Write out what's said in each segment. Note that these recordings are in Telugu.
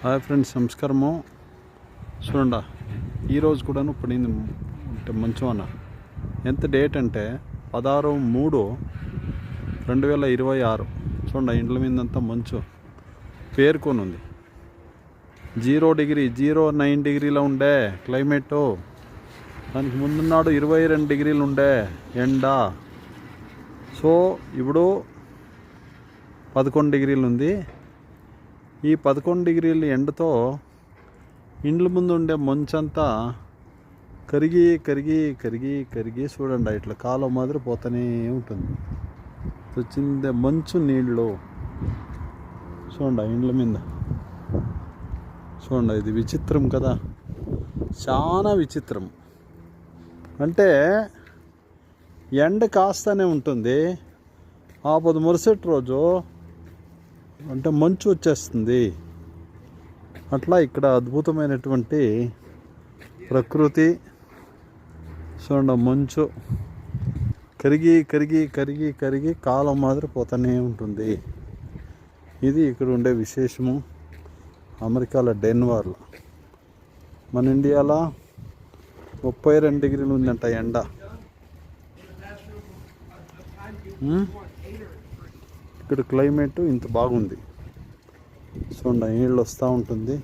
హాయ్ ఫ్రెండ్స్, నమస్కారము. చూడండి, ఈరోజు కూడాను పడింది అంటే మంచు అన్న. ఎంత డేట్ అంటే 16/3/2026. చూడండి, ఇండ్ల మీదంతా మంచు పేరుకొని ఉంది. 0 డిగ్రీలో ఉండే క్లైమేటు. దానికి ముందున్నాడు 22 డిగ్రీలు ఉండే ఎండ. సో ఇప్పుడు 11 డిగ్రీలు ఉంది. ఈ 11 డిగ్రీల ఎండతో ఇండ్ల ముందు ఉండే మంచంతా కరిగి కరిగి కరిగి కరిగి చూడండి, ఇట్లా కాలువ మాదిరి పోతూనే ఉంటుంది. వచ్చిందే మంచు నీళ్ళు. చూడండి ఇండ్ల మీద. చూడండి, ఇది విచిత్రం కదా, చాలా విచిత్రం. అంటే ఎండ కాస్తూనే ఉంటుంది, ఆపద మరుసటి రోజు అంటే మంచు వచ్చేస్తుంది. అట్లా ఇక్కడ అద్భుతమైనటువంటి ప్రకృతి. చూడండి, మంచు కరిగి కరిగి కరిగి కరిగి కాలం మాదిరి పోతూనే ఉంటుంది. ఇది ఇక్కడ ఉండే విశేషము. అమెరికాలో డెన్వర్లో. మన ఇండియాలో 32 డిగ్రీలు ఉందంట ఎండ. ఇక్కడ క్లైమేట్ ఇంత బాగుంది. చూడండి, నీళ్ళు వస్తూ ఉంటుంది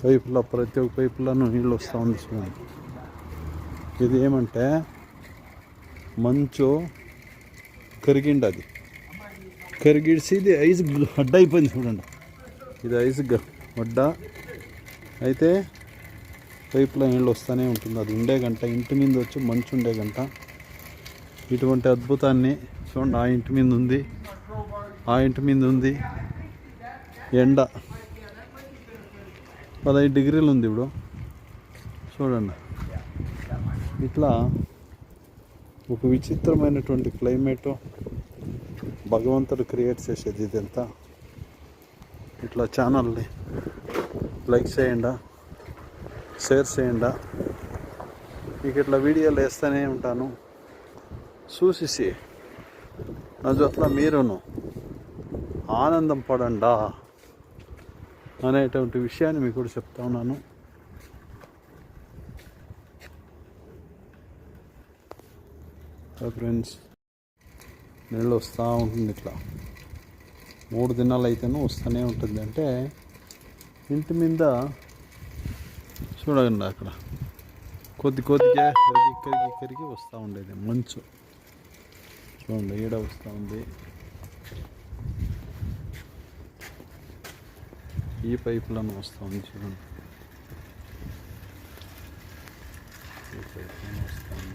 పైపులో, ప్రతి ఒక్క పైపులను నీళ్ళు వస్తూ ఉంది. చూడండి, ఇది ఏమంటే మంచు కరిగిండి. అది కరిగిడిసి ఇది ఐస్ గడ్డ అయిపోయింది. చూడండి, ఇది ఐస్ గడ్డ అయితే పైపులో నీళ్ళు వస్తూనే ఉంటుంది. అది ఉండే గంట, ఇంటి మీద వచ్చి మంచు ఉండే గంట. ఇటువంటి అద్భుతాన్ని చూడండి, ఆ ఇంటి మీద ఉంది, ఆ ఇంటి మీద ఉంది. ఎండ 15 డిగ్రీలు ఉంది ఇప్పుడు. చూడండి, ఇట్లా ఒక విచిత్రమైనటువంటి క్లైమేటు భగవంతుడు క్రియేట్ చేసేది ఇదంతా. ఇట్లా ఛానల్ని లైక్ చేయండి, షేర్ చేయండి. మీకు ఇట్లా వీడియోలు వేస్తూనే ఉంటాను. చూసి నా జొత్తులో మీరును ఆనందం పడండా అనేటువంటి విషయాన్ని మీకు కూడా చెప్తా ఉన్నాను. ఫ్రెండ్స్, నీళ్ళు వస్తూ ఉంటుంది. ఇట్లా 3 దినాలు అయితేనూ వస్తూనే ఉంటుంది. అంటే ఇంటి మీద చూడండి, అక్కడ కొద్ది కొద్దిగా కరిగి కరిగి కరిగి వస్తూ ఉండేది మంచు. చూడండి, ఈడ వస్తూ ఉంది. ఈ పైపులను వస్తూ ఉంది. చూడండి, ఈ పైపులను వస్తూ ఉంది.